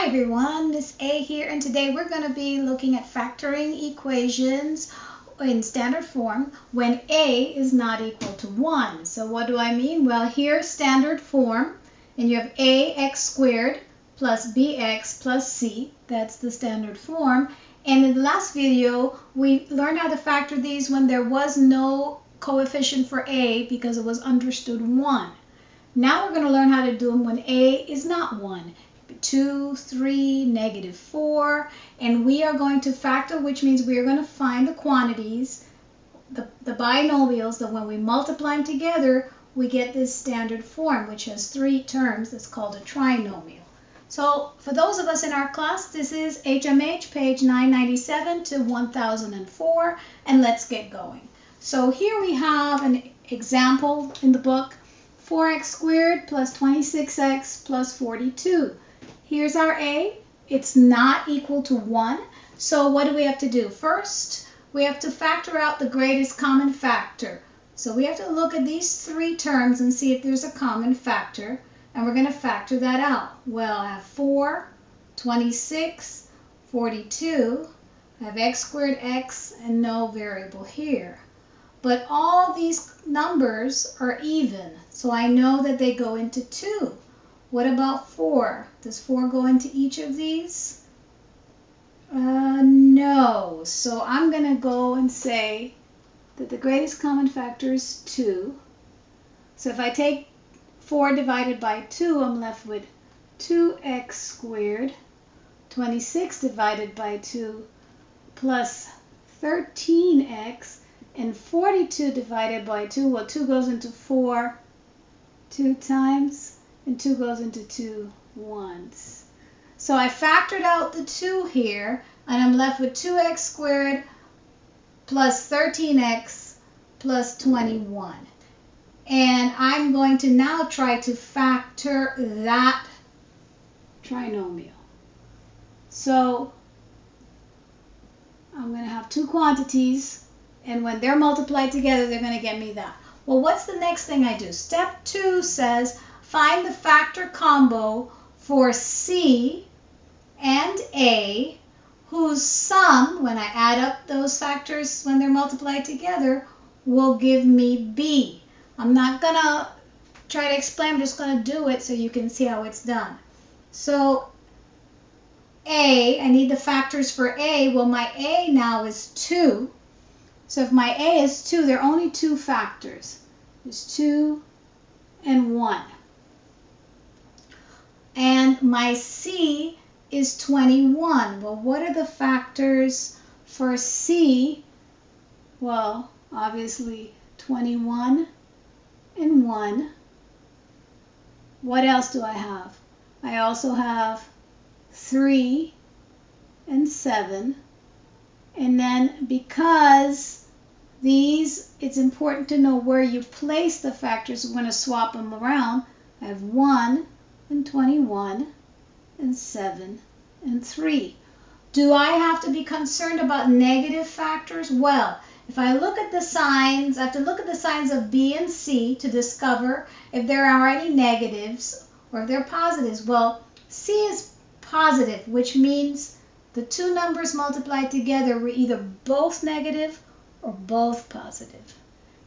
Hi everyone, Miss A here, and today we're going to be looking at factoring equations in standard form when A is not equal to 1. So what do I mean? Well, here's standard form, and you have ax squared plus bx plus c. That's the standard form. And in the last video, we learned how to factor these when there was no coefficient for A because it was understood 1. Now we're going to learn how to do them when A is not 1. 2, 3, negative 4, and we are going to factor, which means we are going to find the quantities, the binomials, that when we multiply them together, we get this standard form, which has 3 terms. That's called a trinomial. So for those of us in our class, this is HMH, page 997 to 1004, and let's get going. So here we have an example in the book, 4x squared plus 26x plus 42. Here's our A. It's not equal to 1. So what do we have to do? First, we have to factor out the greatest common factor. So we have to look at these 3 terms and see if there's a common factor. And we're going to factor that out. Well, I have 4, 26, 42. I have x squared x and no variable here. But all these numbers are even. So I know that they go into 2. What about 4? Does 4 go into each of these? No. So I'm going to go and say that the greatest common factor is 2. So if I take 4 divided by 2, I'm left with 2x squared. 26 divided by 2 plus 13x. And 42 divided by 2, well, 2 goes into 4 2 times. And 2 goes into 2 once. So I factored out the 2 here, and I'm left with 2x squared plus 13x plus 21. And I'm going to now try to factor that trinomial. So I'm going to have 2 quantities, and when they're multiplied together, they're going to get me that. Well, what's the next thing I do? Step 2 says, find the factor combo for C and A, whose sum, when I add up those factors when they're multiplied together, will give me B. I'm not going to try to explain, I'm just going to do it so you can see how it's done. So A, I need the factors for A. Well, my A now is 2. So if my A is 2, there are only 2 factors. There's 2 and 1. And my C is 21. Well, what are the factors for C? Well, obviously 21 and 1. What else do I have? I also have 3 and 7. And then because these, it's important to know where you place the factors. We're going to swap them around. I have 1 and 21 and 7 and 3. Do I have to be concerned about negative factors? Well, if I look at the signs, I have to look at the signs of B and C to discover if there are any negatives or if they're positives. Well, C is positive, which means the 2 numbers multiplied together were either both negative or both positive.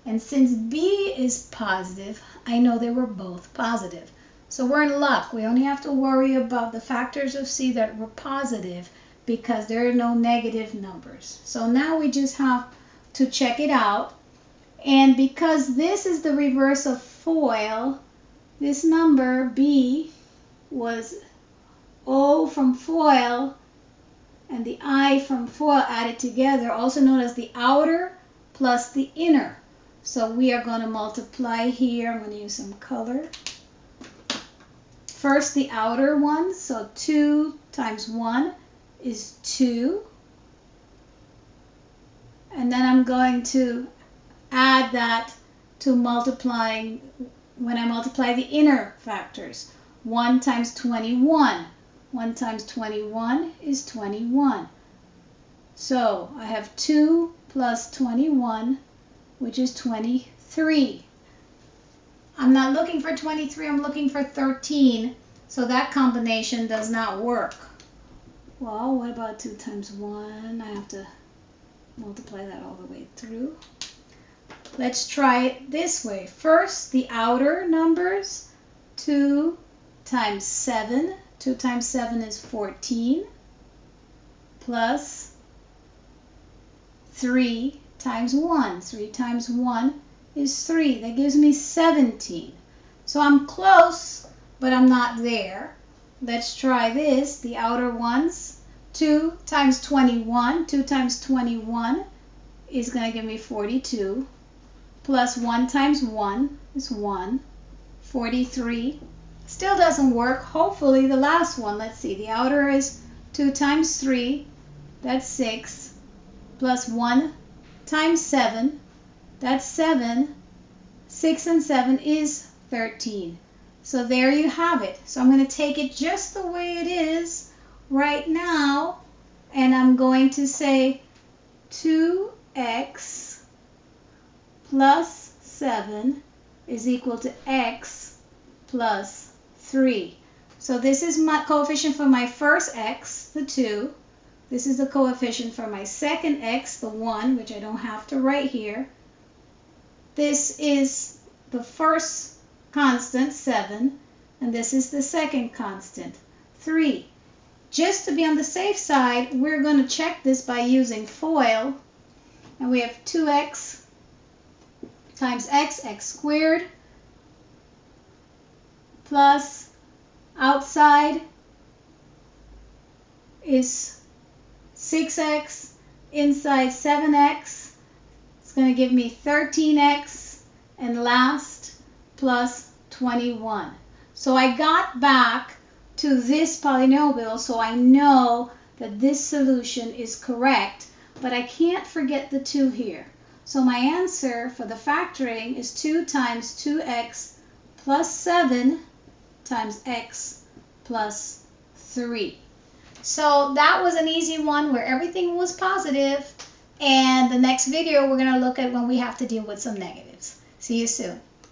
And since B is positive, I know they were both positive. So we're in luck. We only have to worry about the factors of C that were positive because there are no negative numbers. So now we just have to check it out. And because this is the reverse of FOIL, this number B was O from FOIL and the I from FOIL added together, also known as the outer plus the inner. So we are going to multiply here. I'm going to use some color. First, the outer one, so 2 times 1 is 2. And then I'm going to add that to multiplying, when I multiply the inner factors. 1 times 21. 1 times 21 is 21. So I have 2 plus 21, which is 23. I'm not looking for 23, I'm looking for 13. So that combination does not work. Well, what about 2 times 1? I have to multiply that all the way through. Let's try it this way. First, the outer numbers. 2 times 7. 2 times 7 is 14. Plus 3 times 1. 3 times 1 is 3. That gives me 17. So I'm close, but I'm not there. Let's try this. The outer ones. 2 times 21. 2 times 21 is going to give me 42. Plus 1 times 1 is 1. 43. Still doesn't work. Hopefully the last one. Let's see. The outer is 2 times 3. That's 6. Plus 1 times 7. That's 7. 6 and 7 is 13. So there you have it. So I'm going to take it just the way it is right now. And I'm going to say 2x plus 7 is equal to x plus 3. So this is my coefficient for my first x, the 2. This is the coefficient for my second x, the 1, which I don't have to write here. This is the first constant, 7, and this is the second constant, 3. Just to be on the safe side, we're going to check this by using FOIL. And we have 2x times x squared, plus outside is 6x, inside 7x. It's going to give me 13x, and last plus 21. So I got back to this polynomial, so I know that this solution is correct, but I can't forget the 2 here. So my answer for the factoring is 2 times 2x plus 7 times x plus 3. So that was an easy one where everything was positive. And the next video we're going to look at when we have to deal with some negatives. See you soon.